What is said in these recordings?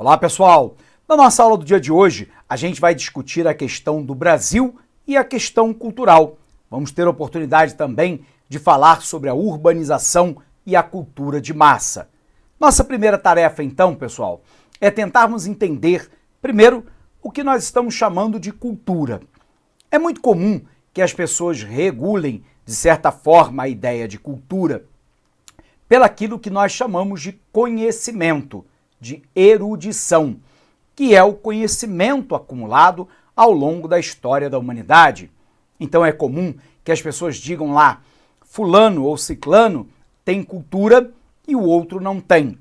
Olá pessoal! Na nossa aula do dia de hoje, a gente vai discutir a questão do Brasil e a questão cultural. Vamos ter a oportunidade também de falar sobre a urbanização e a cultura de massa. Nossa primeira tarefa então, pessoal, é tentarmos entender, primeiro, o que nós estamos chamando de cultura. É muito comum que as pessoas regulem, de certa forma, a ideia de cultura pelaquilo que nós chamamos de conhecimento, de erudição, que é o conhecimento acumulado ao longo da história da humanidade. Então é comum que as pessoas digam lá, fulano ou ciclano tem cultura e o outro não tem.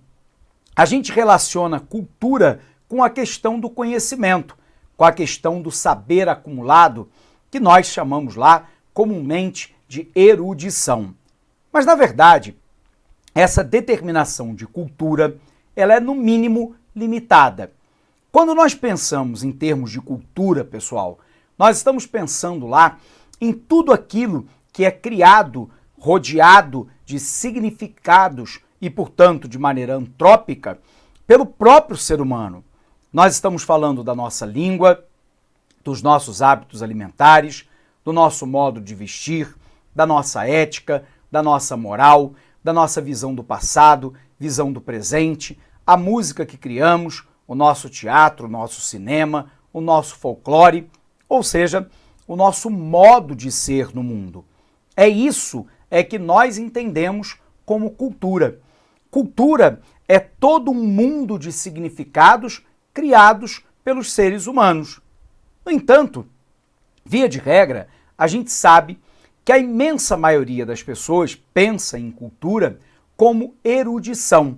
A gente relaciona cultura com a questão do conhecimento, com a questão do saber acumulado, que nós chamamos lá comumente de erudição. Mas, na verdade, essa determinação de cultura, ela é no mínimo limitada. Quando nós pensamos em termos de cultura, pessoal, nós estamos pensando lá em tudo aquilo que é criado, rodeado de significados e, portanto, de maneira antrópica, pelo próprio ser humano. Nós estamos falando da nossa língua, dos nossos hábitos alimentares, do nosso modo de vestir, da nossa ética, da nossa moral, da nossa visão do passado, visão do presente, a música que criamos, o nosso teatro, o nosso cinema, o nosso folclore, ou seja, o nosso modo de ser no mundo. É isso que nós entendemos como cultura. Cultura é todo um mundo de significados criados pelos seres humanos. No entanto, via de regra, a gente sabe que a imensa maioria das pessoas pensa em cultura como erudição.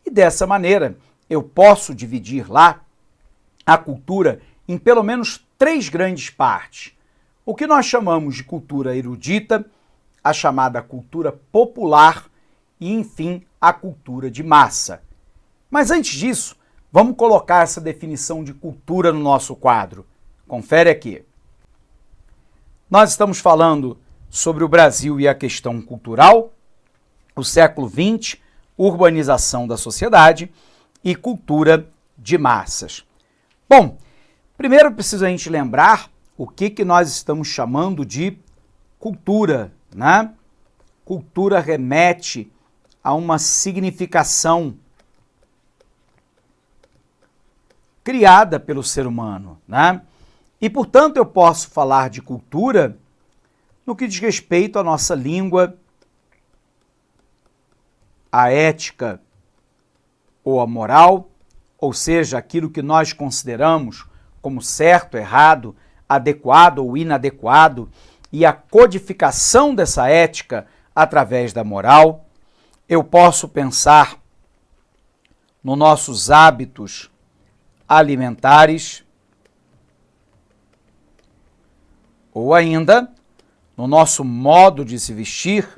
E dessa maneira, eu posso dividir lá a cultura em pelo menos 3 grandes partes. O que nós chamamos de cultura erudita, a chamada cultura popular e, enfim, a cultura de massa. Mas antes disso, vamos colocar essa definição de cultura no nosso quadro. Confere aqui. Nós estamos falando sobre o Brasil e a questão cultural, o século XX, urbanização da sociedade e cultura de massas. Bom, primeiro precisa a gente lembrar o que nós estamos chamando de cultura, né? Cultura remete a uma significação criada pelo ser humano, né? E, portanto, eu posso falar de cultura no que diz respeito à nossa língua, à ética ou à moral, ou seja, aquilo que nós consideramos como certo, errado, adequado ou inadequado, e a codificação dessa ética através da moral. Eu posso pensar nos nossos hábitos alimentares, ou ainda no nosso modo de se vestir.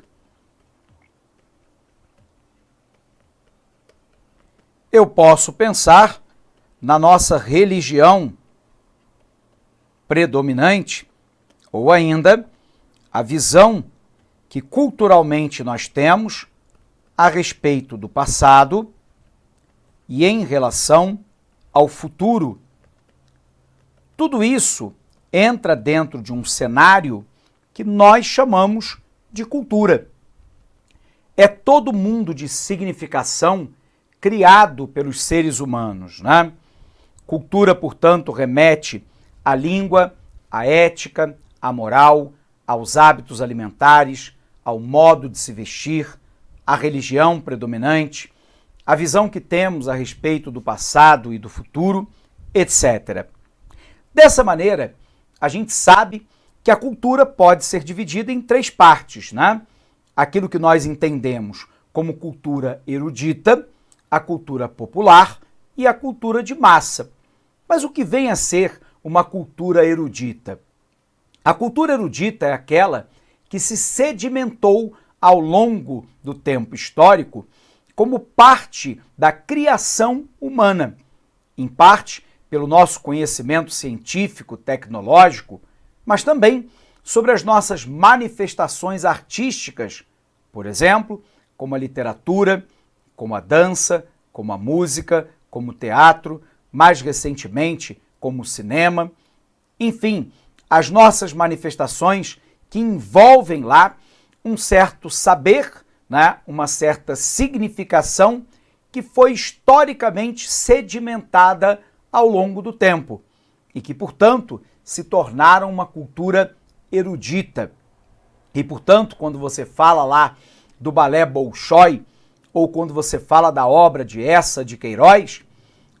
Eu posso pensar na nossa religião predominante, ou ainda a visão que culturalmente nós temos a respeito do passado e em relação ao futuro. Tudo isso entra dentro de um cenário que nós chamamos de cultura. É todo mundo de significação criado pelos seres humanos, né? Cultura, portanto, remete à língua, à ética, à moral, aos hábitos alimentares, ao modo de se vestir, à religião predominante, a visão que temos a respeito do passado e do futuro, etc. Dessa maneira, a gente sabe que a cultura pode ser dividida em 3 partes, né? Aquilo que nós entendemos como cultura erudita, a cultura popular e a cultura de massa. Mas o que vem a ser uma cultura erudita? A cultura erudita é aquela que se sedimentou ao longo do tempo histórico como parte da criação humana, em parte pelo nosso conhecimento científico, tecnológico, mas também sobre as nossas manifestações artísticas, por exemplo, como a literatura, como a dança, como a música, como teatro, mais recentemente como cinema. Enfim, as nossas manifestações que envolvem lá um certo saber, né, uma certa significação que foi historicamente sedimentada ao longo do tempo e que, portanto, se tornaram uma cultura erudita. E, portanto, quando você fala lá do balé Bolshoi ou quando você fala da obra de Eça de Queiroz,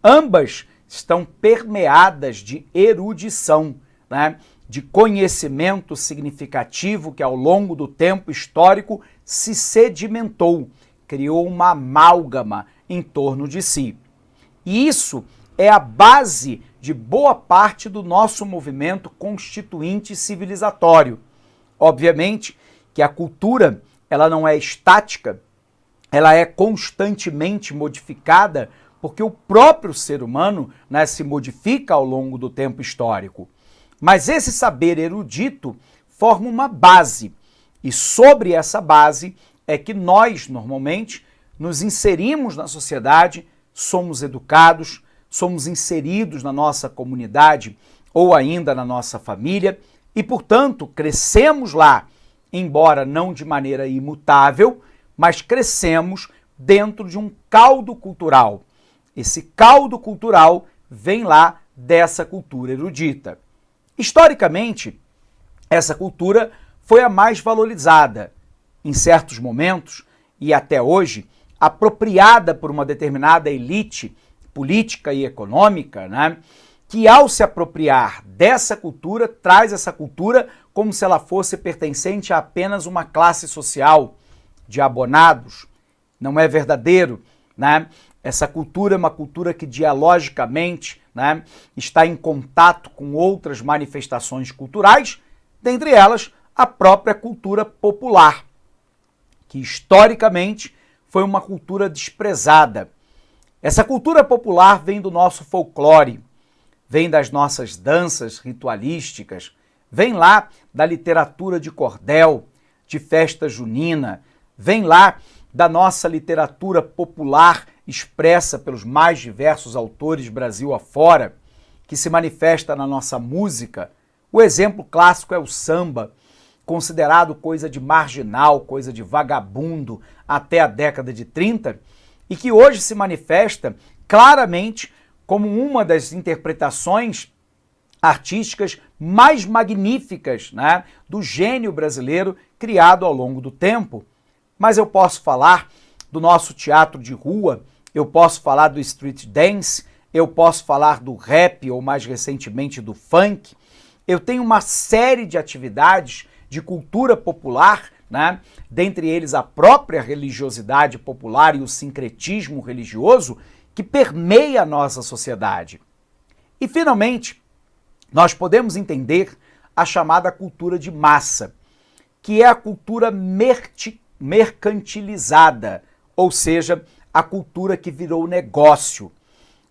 ambas estão permeadas de erudição, né? De conhecimento significativo que ao longo do tempo histórico se sedimentou, criou uma amálgama em torno de si. E isso é a base de boa parte do nosso movimento constituinte civilizatório. Obviamente que a cultura, ela não é estática, ela é constantemente modificada porque o próprio ser humano, né, se modifica ao longo do tempo histórico. Mas esse saber erudito forma uma base, e sobre essa base é que nós, normalmente, nos inserimos na sociedade, somos educados, somos inseridos na nossa comunidade ou ainda na nossa família e, portanto, crescemos lá, embora não de maneira imutável, mas crescemos dentro de um caldo cultural. Esse caldo cultural vem lá dessa cultura erudita. Historicamente, essa cultura foi a mais valorizada, em certos momentos e até hoje, apropriada por uma determinada elite política e econômica, né, que ao se apropriar dessa cultura, traz essa cultura como se ela fosse pertencente a apenas uma classe social de abonados. Não é verdadeiro, né? Essa cultura é uma cultura que dialogicamente, né, está em contato com outras manifestações culturais, dentre elas a própria cultura popular, que historicamente foi uma cultura desprezada. Essa cultura popular vem do nosso folclore, vem das nossas danças ritualísticas, vem lá da literatura de cordel, de festa junina, vem lá da nossa literatura popular expressa pelos mais diversos autores Brasil afora, que se manifesta na nossa música. O exemplo clássico é o samba, considerado coisa de marginal, coisa de vagabundo até a década de 30, e que hoje se manifesta claramente como uma das interpretações artísticas mais magníficas, né, do gênio brasileiro criado ao longo do tempo. Mas eu posso falar do nosso teatro de rua, eu posso falar do street dance, eu posso falar do rap ou mais recentemente do funk. Eu tenho uma série de atividades de cultura popular, né? Dentre eles a própria religiosidade popular e o sincretismo religioso que permeia a nossa sociedade. E, finalmente, nós podemos entender a chamada cultura de massa, que é a cultura mercantilizada, ou seja, a cultura que virou negócio,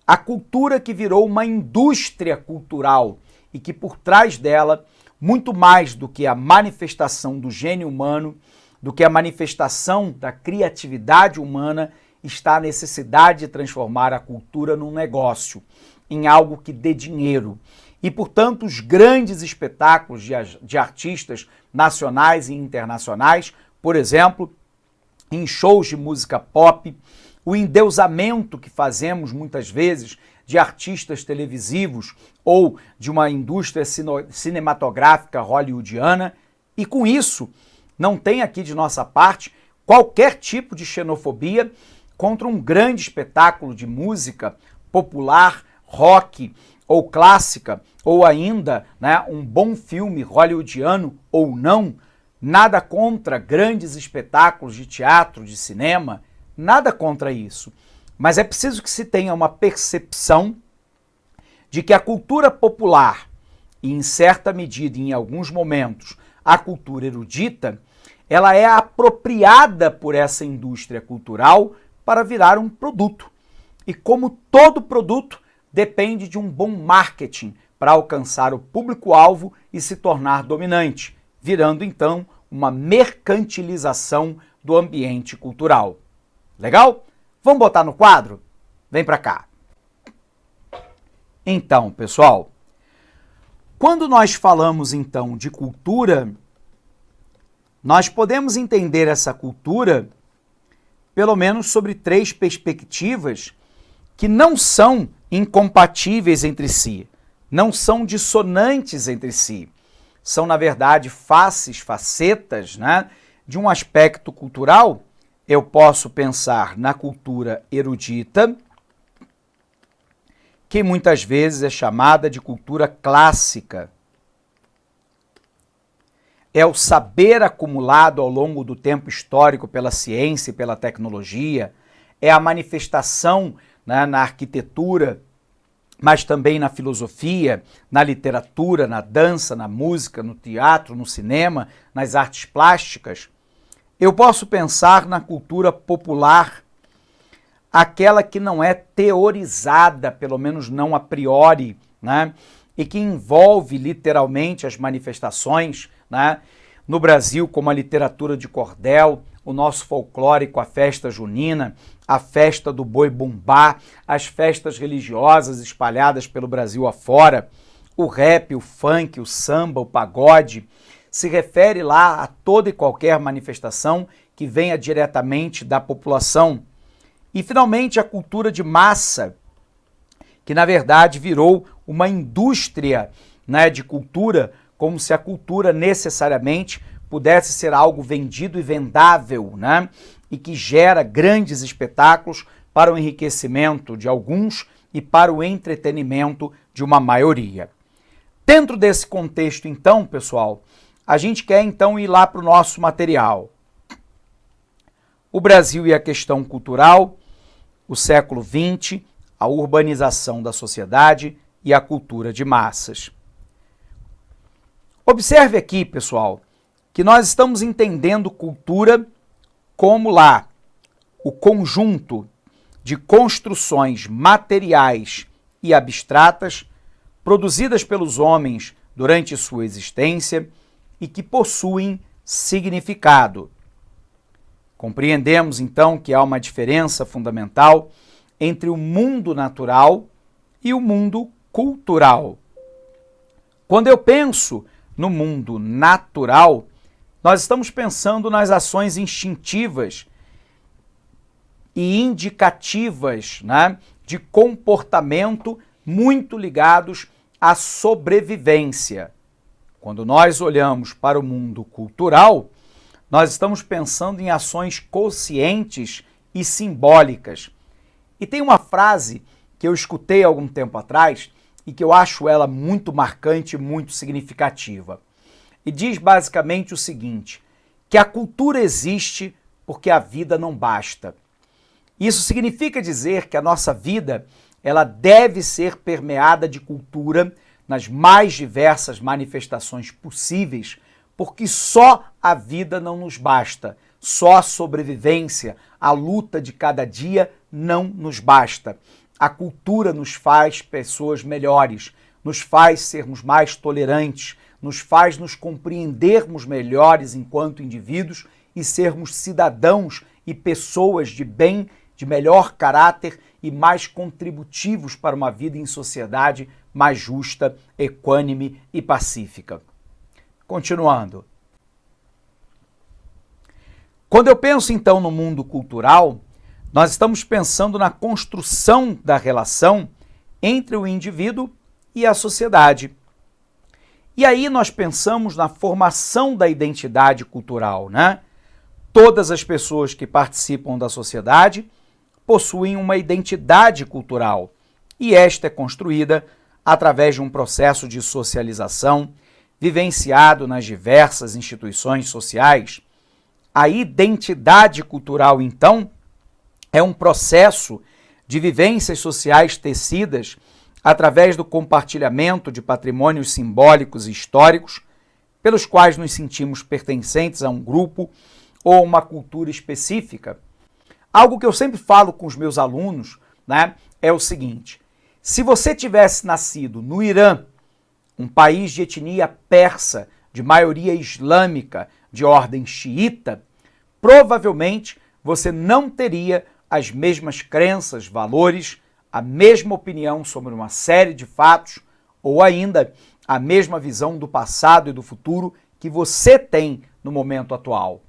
a cultura que virou uma indústria cultural e que por trás dela, muito mais do que a manifestação do gênio humano, do que a manifestação da criatividade humana, está a necessidade de transformar a cultura num negócio, em algo que dê dinheiro. E, portanto, os grandes espetáculos de artistas nacionais e internacionais, por exemplo, em shows de música pop, o endeusamento que fazemos muitas vezes de artistas televisivos ou de uma indústria cinematográfica hollywoodiana, e com isso não tem aqui de nossa parte qualquer tipo de xenofobia contra um grande espetáculo de música popular, rock ou clássica, ou ainda, né, um bom filme hollywoodiano ou não, nada contra grandes espetáculos de teatro, de cinema, nada contra isso. Mas é preciso que se tenha uma percepção de que a cultura popular, e em certa medida, em alguns momentos, a cultura erudita, ela é apropriada por essa indústria cultural para virar um produto. E como todo produto, depende de um bom marketing para alcançar o público-alvo e se tornar dominante, virando então uma mercantilização do ambiente cultural. Legal? Vamos botar no quadro? Vem para cá. Então, pessoal, quando nós falamos então de cultura, nós podemos entender essa cultura pelo menos sobre 3 perspectivas que não são incompatíveis entre si, não são dissonantes entre si. São, na verdade, facetas, né, de um aspecto cultural. Eu posso pensar na cultura erudita, que muitas vezes é chamada de cultura clássica. É o saber acumulado ao longo do tempo histórico pela ciência e pela tecnologia, é a manifestação, né, na arquitetura, mas também na filosofia, na literatura, na dança, na música, no teatro, no cinema, nas artes plásticas. Eu posso pensar na cultura popular, aquela que não é teorizada, pelo menos não a priori, né? E que envolve literalmente as manifestações, né? No Brasil, como a literatura de cordel, o nosso folclore com a festa junina, a festa do boi-bumbá, as festas religiosas espalhadas pelo Brasil afora, o rap, o funk, o samba, o pagode, se refere lá a toda e qualquer manifestação que venha diretamente da população. E, finalmente, a cultura de massa, que, na verdade, virou uma indústria, né, de cultura, como se a cultura necessariamente pudesse ser algo vendido e vendável, né, e que gera grandes espetáculos para o enriquecimento de alguns e para o entretenimento de uma maioria. Dentro desse contexto, então, pessoal, a gente quer então ir lá para o nosso material. O Brasil e a questão cultural, o século XX, a urbanização da sociedade e a cultura de massas. Observe aqui, pessoal, que nós estamos entendendo cultura como lá o conjunto de construções materiais e abstratas produzidas pelos homens durante sua existência e que possuem significado. Compreendemos, então, que há uma diferença fundamental entre o mundo natural e o mundo cultural. Quando eu penso no mundo natural, nós estamos pensando nas ações instintivas e indicativas, né, de comportamento muito ligados à sobrevivência. Quando nós olhamos para o mundo cultural, nós estamos pensando em ações conscientes e simbólicas. E tem uma frase que eu escutei há algum tempo atrás e que eu acho ela muito marcante e muito significativa. E diz basicamente o seguinte, que a cultura existe porque a vida não basta. Isso significa dizer que a nossa vida ela deve ser permeada de cultura nas mais diversas manifestações possíveis, porque só a vida não nos basta, só a sobrevivência, a luta de cada dia não nos basta. A cultura nos faz pessoas melhores, nos faz sermos mais tolerantes, nos faz nos compreendermos melhores enquanto indivíduos e sermos cidadãos e pessoas de bem, de melhor caráter e mais contributivos para uma vida em sociedade mais justa, equânime e pacífica. Continuando. Quando eu penso então no mundo cultural, nós estamos pensando na construção da relação entre o indivíduo e a sociedade. E aí nós pensamos na formação da identidade cultural, né? Todas as pessoas que participam da sociedade possuem uma identidade cultural e esta é construída através de um processo de socialização vivenciado nas diversas instituições sociais. A identidade cultural, então, é um processo de vivências sociais tecidas através do compartilhamento de patrimônios simbólicos e históricos, pelos quais nos sentimos pertencentes a um grupo ou uma cultura específica. Algo que eu sempre falo com os meus alunos, né, é o seguinte: se você tivesse nascido no Irã, um país de etnia persa, de maioria islâmica, de ordem xiita, provavelmente você não teria as mesmas crenças, valores, a mesma opinião sobre uma série de fatos ou ainda a mesma visão do passado e do futuro que você tem no momento atual.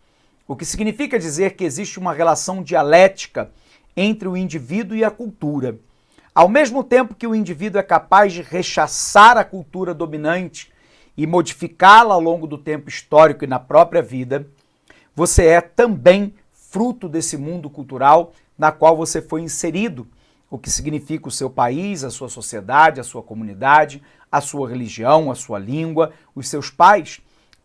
O que significa dizer que existe uma relação dialética entre o indivíduo e a cultura. Ao mesmo tempo que o indivíduo é capaz de rechaçar a cultura dominante e modificá-la ao longo do tempo histórico e na própria vida, você é também fruto desse mundo cultural na qual você foi inserido, o que significa o seu país, a sua sociedade, a sua comunidade, a sua religião, a sua língua, os seus pais.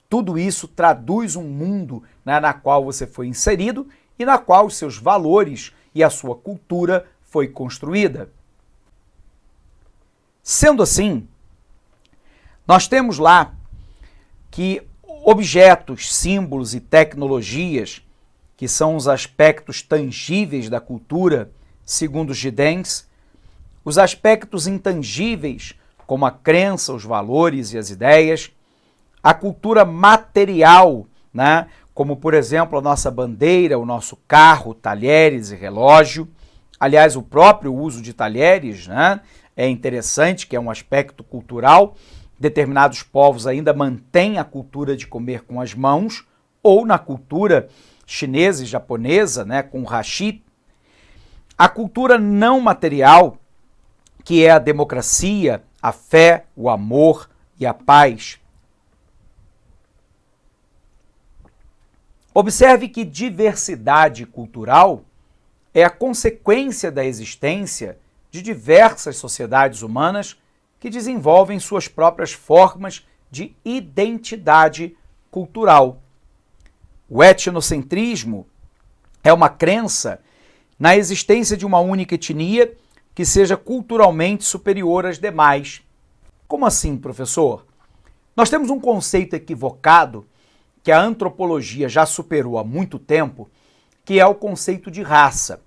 Tudo isso traduz um mundo, né, na qual você foi inserido e na qual os seus valores e a sua cultura foi construída. Sendo assim, nós temos lá que objetos, símbolos e tecnologias, que são os aspectos tangíveis da cultura, segundo Giddens, os aspectos intangíveis, como a crença, os valores e as ideias, a cultura material, né, como, por exemplo, a nossa bandeira, o nosso carro, talheres e relógio. Aliás, o próprio uso de talheres, né, é interessante, que é um aspecto cultural. Determinados povos ainda mantêm a cultura de comer com as mãos, ou na cultura chinesa e japonesa, né, com o hashi. A cultura não material, que é a democracia, a fé, o amor e a paz. Observe que diversidade cultural é a consequência da existência de diversas sociedades humanas que desenvolvem suas próprias formas de identidade cultural. O etnocentrismo é uma crença na existência de uma única etnia que seja culturalmente superior às demais. Como assim, professor? Nós temos um conceito equivocado que a antropologia já superou há muito tempo, que é o conceito de raça.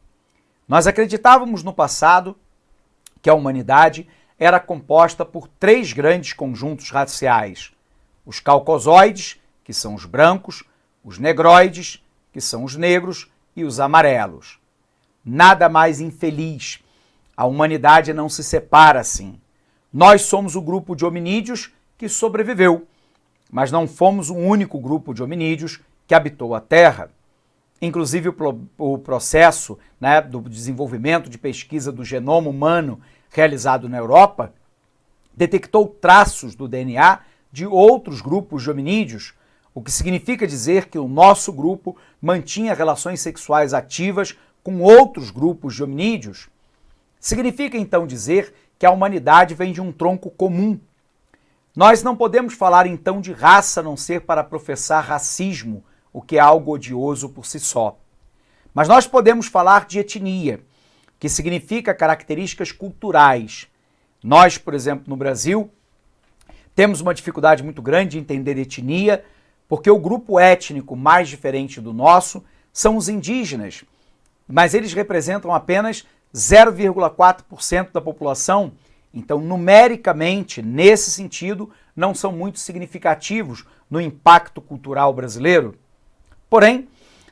Nós acreditávamos no passado que a humanidade era composta por 3 grandes conjuntos raciais: os caucasoides, que são os brancos, os negroides, que são os negros, e os amarelos. Nada mais infeliz. A humanidade não se separa assim. Nós somos o grupo de hominídeos que sobreviveu, mas não fomos o único grupo de hominídeos que habitou a Terra. Inclusive o processo, né, do desenvolvimento de pesquisa do genoma humano realizado na Europa detectou traços do DNA de outros grupos de hominídeos, o que significa dizer que o nosso grupo mantinha relações sexuais ativas com outros grupos de hominídeos. Significa então dizer que a humanidade vem de um tronco comum. Nós não podemos falar então de raça a não ser para professar racismo, o que é algo odioso por si só. Mas nós podemos falar de etnia, que significa características culturais. Nós, por exemplo, no Brasil, temos uma dificuldade muito grande de entender etnia, porque o grupo étnico mais diferente do nosso são os indígenas, mas eles representam apenas 0,4% da população. Então, numericamente, nesse sentido, não são muito significativos no impacto cultural brasileiro. Porém,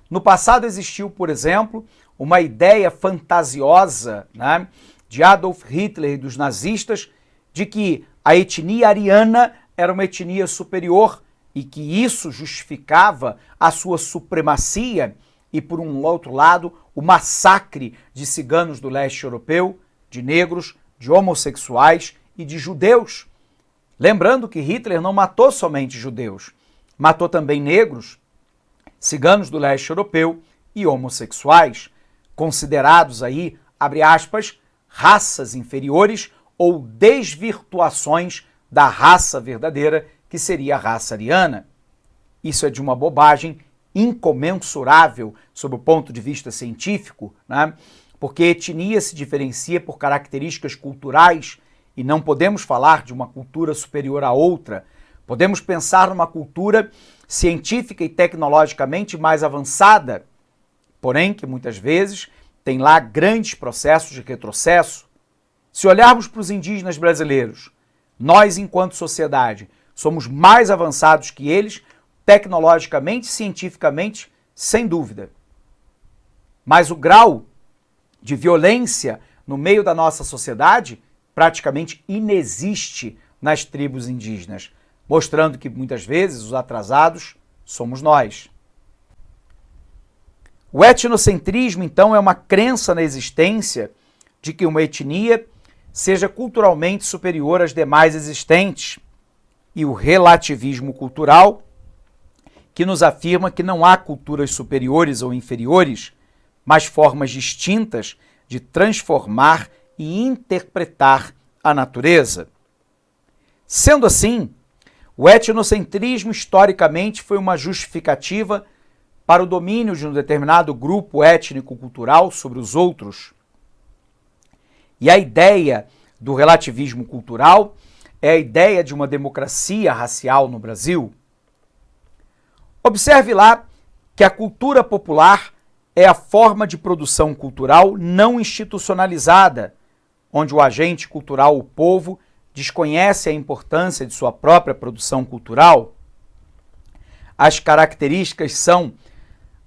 no passado existiu, por exemplo, uma ideia fantasiosa, né, de Adolf Hitler e dos nazistas de que a etnia ariana era uma etnia superior e que isso justificava a sua supremacia e, por um outro lado, o massacre de ciganos do leste europeu, de negros, de homossexuais e de judeus. Lembrando que Hitler não matou somente judeus, matou também negros, ciganos do leste europeu e homossexuais, considerados aí, abre aspas, raças inferiores ou desvirtuações da raça verdadeira, que seria a raça ariana. Isso é de uma bobagem incomensurável sob o ponto de vista científico, né? Porque etnia se diferencia por características culturais e não podemos falar de uma cultura superior à outra. Podemos pensar numa cultura científica e tecnologicamente mais avançada, porém que muitas vezes tem lá grandes processos de retrocesso. Se olharmos para os indígenas brasileiros, nós, enquanto sociedade, somos mais avançados que eles, tecnologicamente, cientificamente, sem dúvida. Mas o grau de violência no meio da nossa sociedade, praticamente inexiste nas tribos indígenas, mostrando que muitas vezes os atrasados somos nós. O etnocentrismo, então, é uma crença na existência de que uma etnia seja culturalmente superior às demais existentes, e o relativismo cultural, que nos afirma que não há culturas superiores ou inferiores, mas formas distintas de transformar e interpretar a natureza. Sendo assim, o etnocentrismo historicamente foi uma justificativa para o domínio de um determinado grupo étnico-cultural sobre os outros. E a ideia do relativismo cultural é a ideia de uma democracia racial no Brasil. Observe lá que a cultura popular é a forma de produção cultural não institucionalizada, onde o agente cultural, o povo, desconhece a importância de sua própria produção cultural. As características são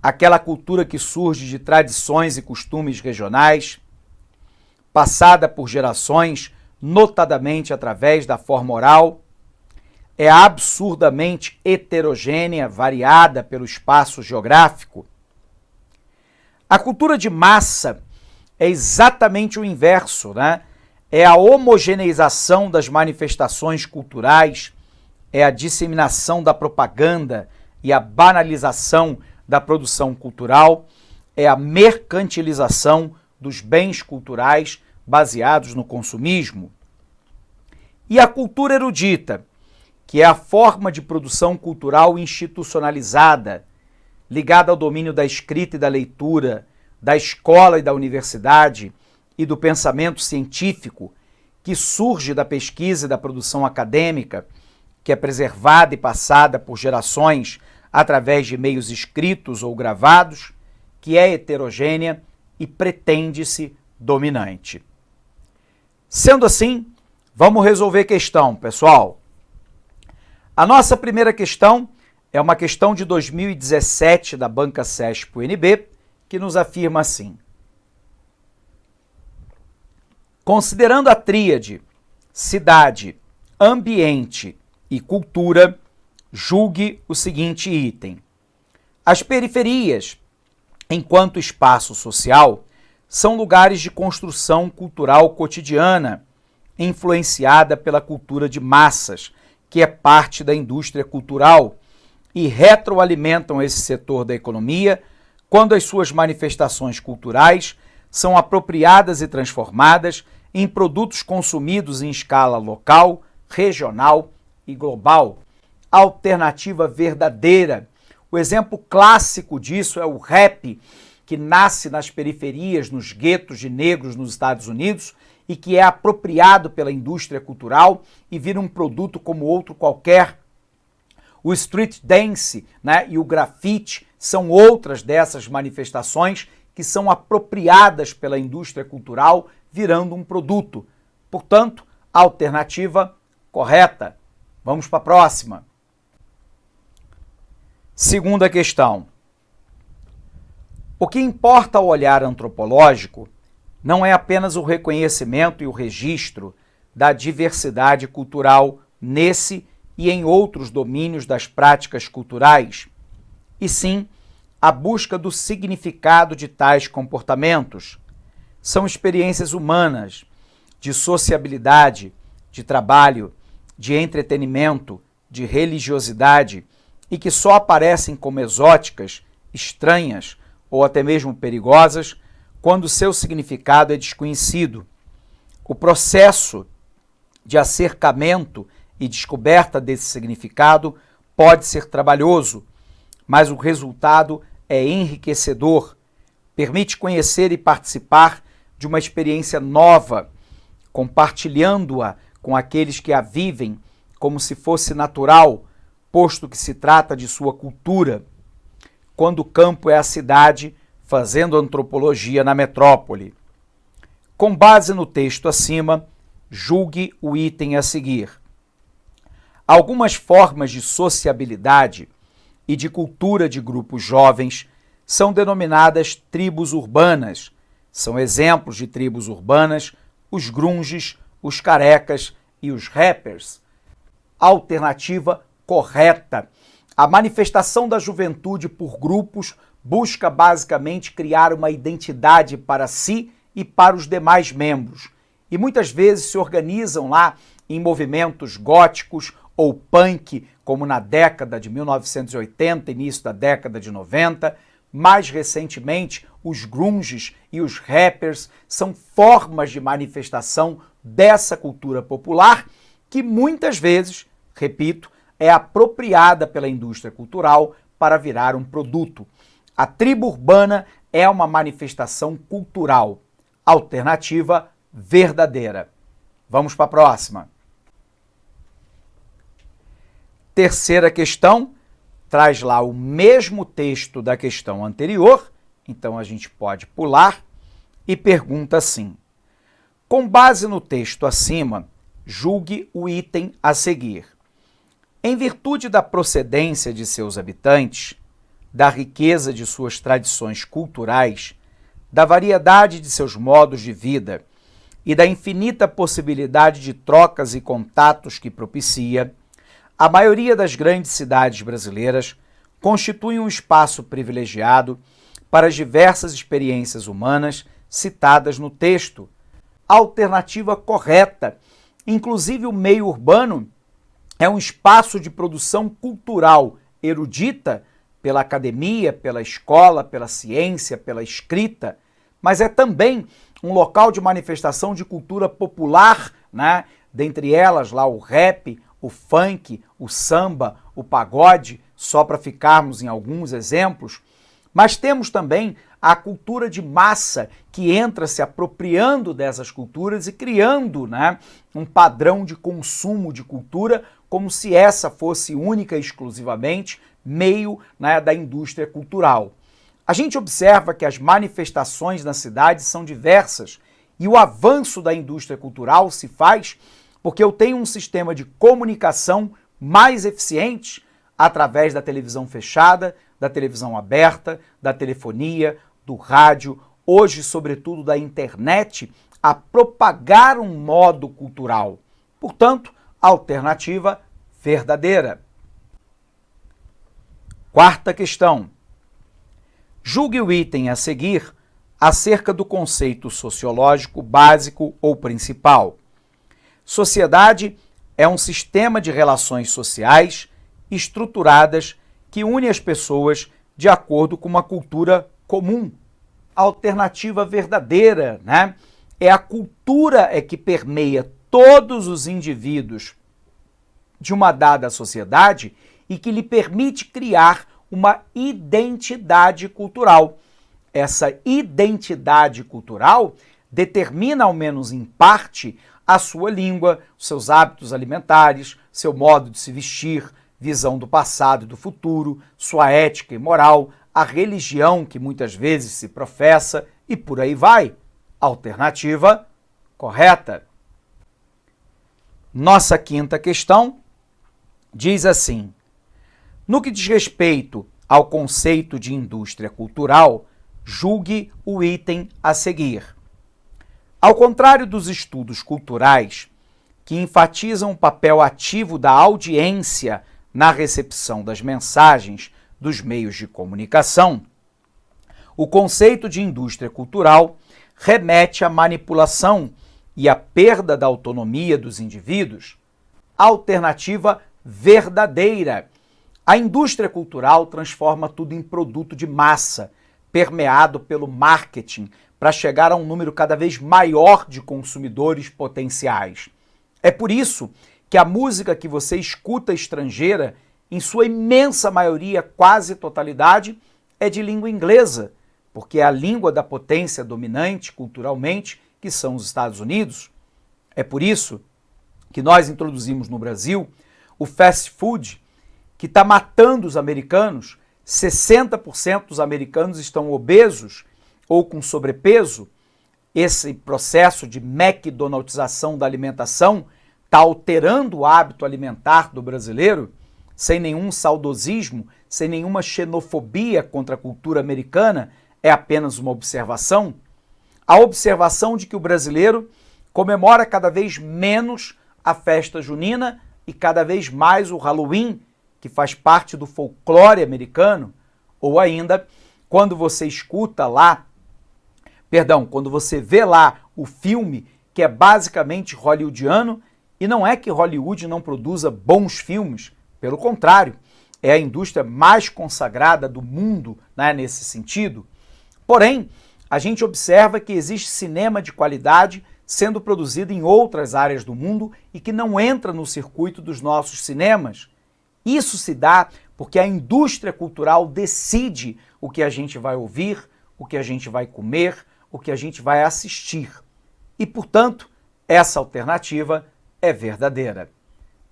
aquela cultura que surge de tradições e costumes regionais, passada por gerações, notadamente através da forma oral, é absurdamente heterogênea, variada pelo espaço geográfico. A cultura de massa é exatamente o inverso, né? É a homogeneização das manifestações culturais, é a disseminação da propaganda e a banalização da produção cultural, é a mercantilização dos bens culturais baseados no consumismo. E a cultura erudita, que é a forma de produção cultural institucionalizada, ligada ao domínio da escrita e da leitura, da escola e da universidade e do pensamento científico, que surge da pesquisa e da produção acadêmica, que é preservada e passada por gerações através de meios escritos ou gravados, que é heterogênea e pretende-se dominante. Sendo assim, vamos resolver a questão, pessoal. A nossa primeira questão é uma questão de 2017 da Banca CESP-UNB, que nos afirma assim: considerando a tríade cidade, ambiente e cultura, julgue o seguinte item. As periferias, enquanto espaço social, são lugares de construção cultural cotidiana, influenciada pela cultura de massas, que é parte da indústria cultural, e retroalimentam esse setor da economia quando as suas manifestações culturais são apropriadas e transformadas em produtos consumidos em escala local, regional e global. Alternativa verdadeira. O exemplo clássico disso é o rap, que nasce nas periferias, nos guetos de negros nos Estados Unidos e que é apropriado pela indústria cultural e vira um produto como outro qualquer. O street dance, né, e o grafite são outras dessas manifestações que são apropriadas pela indústria cultural, virando um produto. Portanto, a alternativa correta. Vamos para a próxima. Segunda questão. O que importa ao olhar antropológico não é apenas o reconhecimento e o registro da diversidade cultural nesse e em outros domínios das práticas culturais, e sim a busca do significado de tais comportamentos. São experiências humanas, de sociabilidade, de trabalho, de entretenimento, de religiosidade, e que só aparecem como exóticas, estranhas ou até mesmo perigosas quando seu significado é desconhecido. O processo de acercamento e descoberta desse significado pode ser trabalhoso, mas o resultado é enriquecedor, permite conhecer e participar de uma experiência nova, compartilhando-a com aqueles que a vivem como se fosse natural, posto que se trata de sua cultura, quando o campo é a cidade, fazendo antropologia na metrópole. Com base no texto acima, julgue o item a seguir. Algumas formas de sociabilidade e de cultura de grupos jovens são denominadas tribos urbanas, São exemplos de tribos urbanas, os grunges, os carecas e os rappers. Alternativa correta. A manifestação da juventude por grupos busca basicamente criar uma identidade para si e para os demais membros. E muitas vezes se organizam lá em movimentos góticos ou punk, como na década de 1980, início da década de 90. Mais recentemente, os grunges e os rappers são formas de manifestação dessa cultura popular que muitas vezes, repito, é apropriada pela indústria cultural para virar um produto. A tribo urbana é uma manifestação cultural. Alternativa verdadeira. Vamos para a próxima. Terceira questão, traz lá o mesmo texto da questão anterior, então a gente pode pular, e pergunta assim: com base no texto acima, julgue o item a seguir. Em virtude da procedência de seus habitantes, da riqueza de suas tradições culturais, da variedade de seus modos de vida e da infinita possibilidade de trocas e contatos que propicia, a maioria das grandes cidades brasileiras constitui um espaço privilegiado para as diversas experiências humanas citadas no texto. Alternativa correta. Inclusive, o meio urbano é um espaço de produção cultural erudita pela academia, pela escola, pela ciência, pela escrita, mas é também um local de manifestação de cultura popular, né? Dentre elas lá o rap, o funk, o samba, o pagode, só para ficarmos em alguns exemplos. Mas temos também a cultura de massa, que entra se apropriando dessas culturas e criando, né, um padrão de consumo de cultura, como se essa fosse única e exclusivamente meio, né, da indústria cultural. A gente observa que as manifestações na cidade são diversas e o avanço da indústria cultural se faz porque eu tenho um sistema de comunicação mais eficiente através da televisão fechada, da televisão aberta, da telefonia, do rádio, hoje, sobretudo, da internet, a propagar um modo cultural. Portanto, alternativa verdadeira. Quarta questão. Julgue o item a seguir acerca do conceito sociológico básico ou principal. Sociedade é um sistema de relações sociais estruturadas que une as pessoas de acordo com uma cultura comum. A alternativa verdadeira, né? É a cultura que permeia todos os indivíduos de uma dada sociedade e que lhe permite criar uma identidade cultural. Essa identidade cultural determina, ao menos em parte, a sua língua, os seus hábitos alimentares, seu modo de se vestir, visão do passado e do futuro, sua ética e moral, a religião que muitas vezes se professa e por aí vai. Alternativa correta. Nossa quinta questão diz assim: no que diz respeito ao conceito de indústria cultural, julgue o item a seguir. Ao contrário dos estudos culturais, que enfatizam o papel ativo da audiência na recepção das mensagens dos meios de comunicação, o conceito de indústria cultural remete à manipulação e à perda da autonomia dos indivíduos. Alternativa verdadeira. A indústria cultural transforma tudo em produto de massa, permeado pelo marketing, para chegar a um número cada vez maior de consumidores potenciais. É por isso que a música que você escuta estrangeira, em sua imensa maioria, quase totalidade, é de língua inglesa, porque é a língua da potência dominante culturalmente, que são os Estados Unidos. É por isso que nós introduzimos no Brasil o fast food, que está matando os americanos. 60% dos americanos estão obesos ou com sobrepeso. Esse processo de McDonaldização da alimentação está alterando o hábito alimentar do brasileiro, sem nenhum saudosismo, sem nenhuma xenofobia contra a cultura americana, é apenas uma observação. a observação de que o brasileiro comemora cada vez menos a festa junina e cada vez mais o Halloween, que faz parte do folclore americano, ou ainda, quando você vê lá o filme que é basicamente hollywoodiano, e não é que Hollywood não produza bons filmes, pelo contrário, é a indústria mais consagrada do mundo, né, nesse sentido. Porém, a gente observa que existe cinema de qualidade sendo produzido em outras áreas do mundo e que não entra no circuito dos nossos cinemas. Isso se dá porque a indústria cultural decide o que a gente vai ouvir, o que a gente vai comer, o que a gente vai assistir. E, portanto, essa alternativa é verdadeira.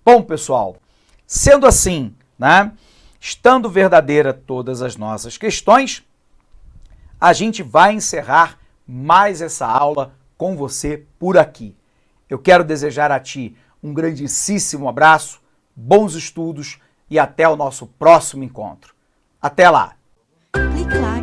Bom, pessoal, sendo assim, né, estando verdadeira todas as nossas questões, a gente vai encerrar mais essa aula com você por aqui. Eu quero desejar a ti um grandíssimo abraço, bons estudos e até o nosso próximo encontro. Até lá! Clique lá.